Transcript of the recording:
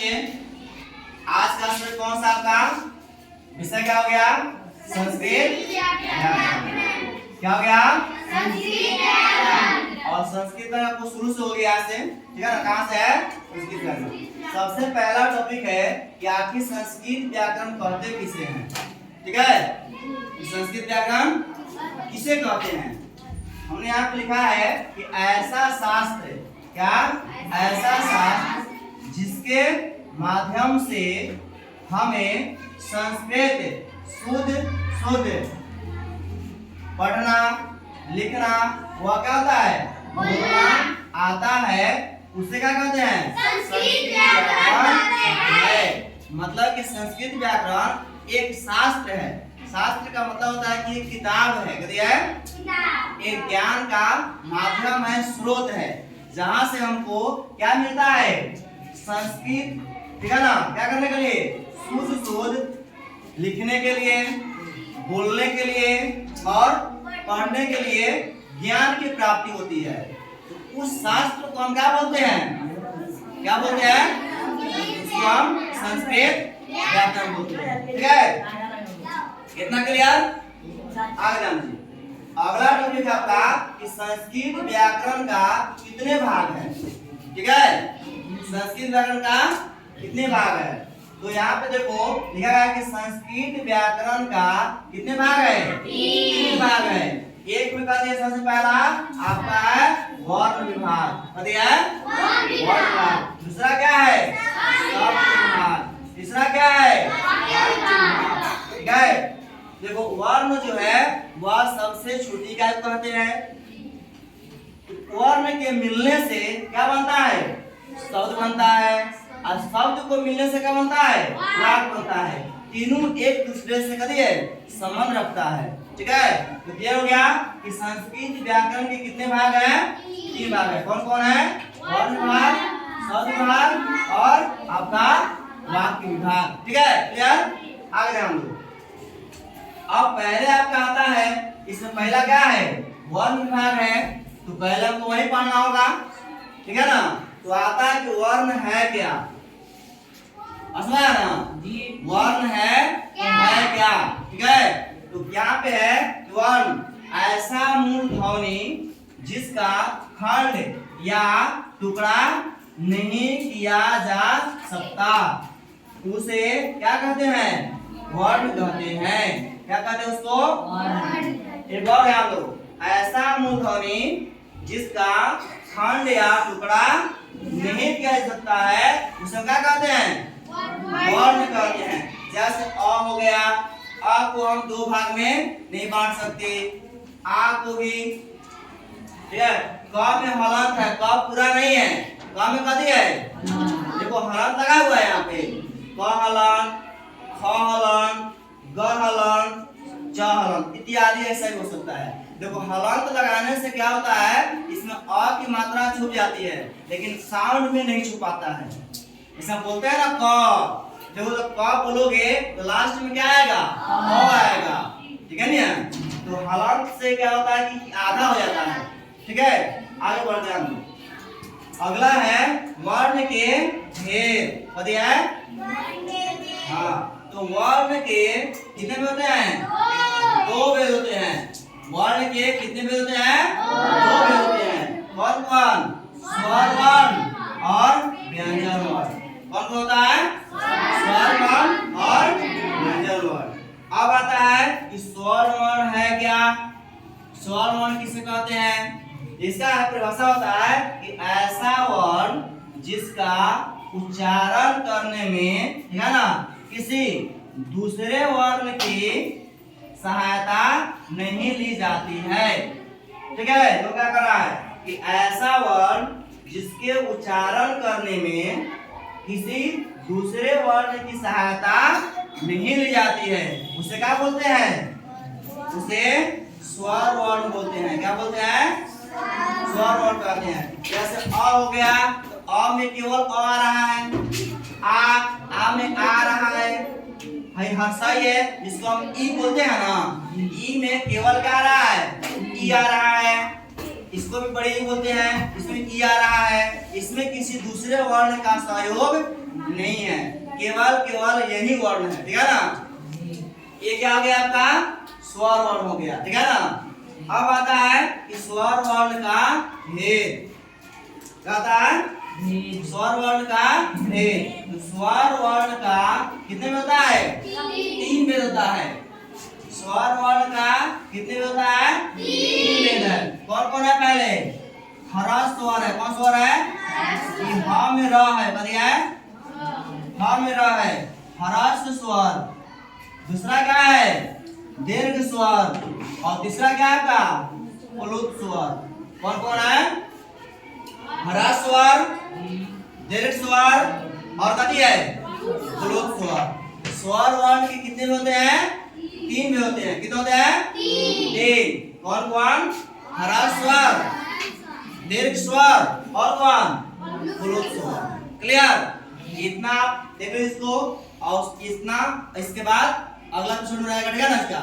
बच्चे, आज का विषय कौन सा आपका विषय क्या हो गया? संस्कृत व्याकरण। क्या हो गया? संस्कृत व्याकरण। और संस्कृत में आपको शुरू से हो गया यहाँ से, ठीक है ना? कहाँ से है? संस्कृत व्याकरण। सबसे पहला टॉपिक है कि आखिर संस्कृत व्याकरण कहते किसे हैं, ठीक है? संस्कृत व्याकरण किसे कहते हैं? हमने यहाँ पे लिखा है कि ऐसा शास्त्र, क्या? ऐसा शास्त्र जिसके माध्यम से हमें संस्कृत शुद्ध पढ़ना लिखना वह क्या होता है? बोलना आता है, उसे क्या कहते हैं? संस्कृत व्याकरण कहते हैं। मतलब कि संस्कृत व्याकरण एक शास्त्र है। शास्त्र का मतलब होता है कि एक किताब है, कहती है एक ज्ञान का माध्यम है, स्रोत है, जहां से हमको क्या मिलता है? संस्कृत, ठीक है ना? क्या करने के लिए? शुद्ध लिखने के लिए, बोलने के लिए और पढ़ने के लिए ज्ञान की प्राप्ति होती है। तो उस शास्त्र को हम क्या बोलते हैं? क्या बोलते हैं? उसको हम संस्कृत व्याकरण बोलते हैं, ठीक है? कितना क्लियर? आगे जानिए। अगला टॉपिक है आपका कि संस्कृत व्याकरण का कितने भाग है, ठीक है? संस्कृत व्याकरण का कितने भाग है? तो यहाँ पे देखो लिखा गया है कि संस्कृत व्याकरण का कितने भाग है? 3 भाग है। एक में कहते हैं सबसे पहला आपका है वर्ण विभाग, कहते हैं वर्ण विभाग। दूसरा क्या है? शब्द विभाग। तीसरा क्या है? वाक्य विभाग, ठीक है? देखो वर्ण जो है वह सबसे छोटी इकाई को कहते हैं। वर्ण के मिलने से क्या बनता है? शब्द बनता है, और शब्द को मिलने से क्या बनता है? वाक्य बनता है। तीनों एक दूसरे से करिए संबंध रखता है, ठीक है? तो ये हो गया कि संस्कृत व्याकरण के कितने भाग हैं? 3 भाग है। कौन कौन है? वर्ण विभाग, शब्द विभाग और आपका वाक्य विभाग, ठीक है? क्लियर? आगे ध्यान दो। अब पहले आपका आता है, इसमें पहला क्या है? वर्ण विभाग है, तो पहले हमको वही पढ़ना होगा, ठीक है ना? तो आता है कि वर्ण है क्या? समझ आया ना? वर्ण है क्या, ठीक है? तो यहाँ पे है वर्ण ऐसा मूल ध्वनि जिसका खंड या टुकड़ा नहीं किया जा सकता, उसे क्या कहते हैं? वर्ण कहते हैं। क्या कहते हैं उसको? एक बार ध्यान दो। ऐसा मूल ध्वनि जिसका खंड या टुकड़ा नहीं किया जा सकता है, उसे क्या कहते हैं? वर्ण कहते हैं। जैसे अ हो गया, अ को हम 2 भाग में नहीं बांट सकते, आ को भी, ठीक है? क में हलंत है, क पूरा नहीं है, क में कथी है? देखो हलंत लगा हुआ है यहाँ पे, क हलंत, ख हलंत, ग हलंत, च हलंत इत्यादि ऐसा ही हो सकता है। देखो हलंत लगाने से क्या होता है? इसमें अ की मात्रा छुप जाती है, लेकिन साउंड में नहीं छुप पाता है। ऐसा बोलते हैं ना क, देखो जब क बोलोगे तो लास्ट में क्या आएगा? अ आएगा, ठीक है ना? तो हलंत से क्या होता है कि आधा हो जाता है, ठीक है? आगे बढ़ते हैं। अगला है वर्ण के भेद, पता है? हाँ, तो वर्ण के कितने भेद होते हैं? 2 भेद होते हैं। वर्ण के कितने भेद होते हैं? 2 भेद होते हैं। कौन कौन? स्वर वर्ण और व्यंजन वर्ण। कौन कौन होता है? स्वर वर्ण और व्यंजन वर्ण। अब आता है कि स्वर वर्ण है क्या? स्वर वर्ण किसे कहते हैं? इसका परिभाषा होता है कि ऐसा वर्ण जिसका उच्चारण करने में, ठीक है ना, किसी दूसरे वर्ण की सहायता नहीं ली जाती है, ठीक है? तो क्या कर रहा है कि ऐसा वर्ण जिसके उच्चारण करने में किसी दूसरे वर्ण की सहायता नहीं ली जाती है, उसे क्या बोलते हैं? उसे स्वर वर्ण बोलते हैं। क्या बोलते हैं? स्वर वर्ण कहते हैं। जैसे अ हो गया, तो अ में केवल अ आ रहा है, आ में आ रहा है, सही है, जिसको हम ई बोलते हैं ना, ई में केवल क्या आ रहा है? ई आ रहा है। इसको भी बड़े ई बोलते हैं, इसमें ई आ रहा है। इसमें किसी दूसरे वर्ण का सहयोग नहीं है, केवल यही वर्ण है, ठीक है ना। ये क्या हो गया आपका स्वर वर्ण हो गया, ठीक है ना। अब आता है कि स्वर वर्ण का भेद। क्या आता है? स्वर वर्ण का भेद। तो स्वर वर्ण का कितने में होता है? 3 भेद होता है। स्वर वर्ण का कितने में होता है? 3 भेद है। कौन कौन है? पहले हरा स्वर है। कौन स्वर है? कि हा में र है। कौन है? हा में र है, हरास स्वर। दूसरा क्या है? दीर्घ स्वर। और तीसरा क्या है आपका? प्लुत स्वर। कौन कौन है? हरा स्वर, दीर्घ स्वर और कथी है? प्लुत स्वर। स्वर वर्ण के कितने होते हैं? 3 में होते हैं। कितने होते हैं? 3। कौन कौन? हरा स्वर, दीर्घ स्वर और कौन? प्लुत स्वर। क्लियर? इतना आप देख लो इसको, और इतना इसके बाद अगला क्वेश्चन रहेगा, ठीक है ना इसका।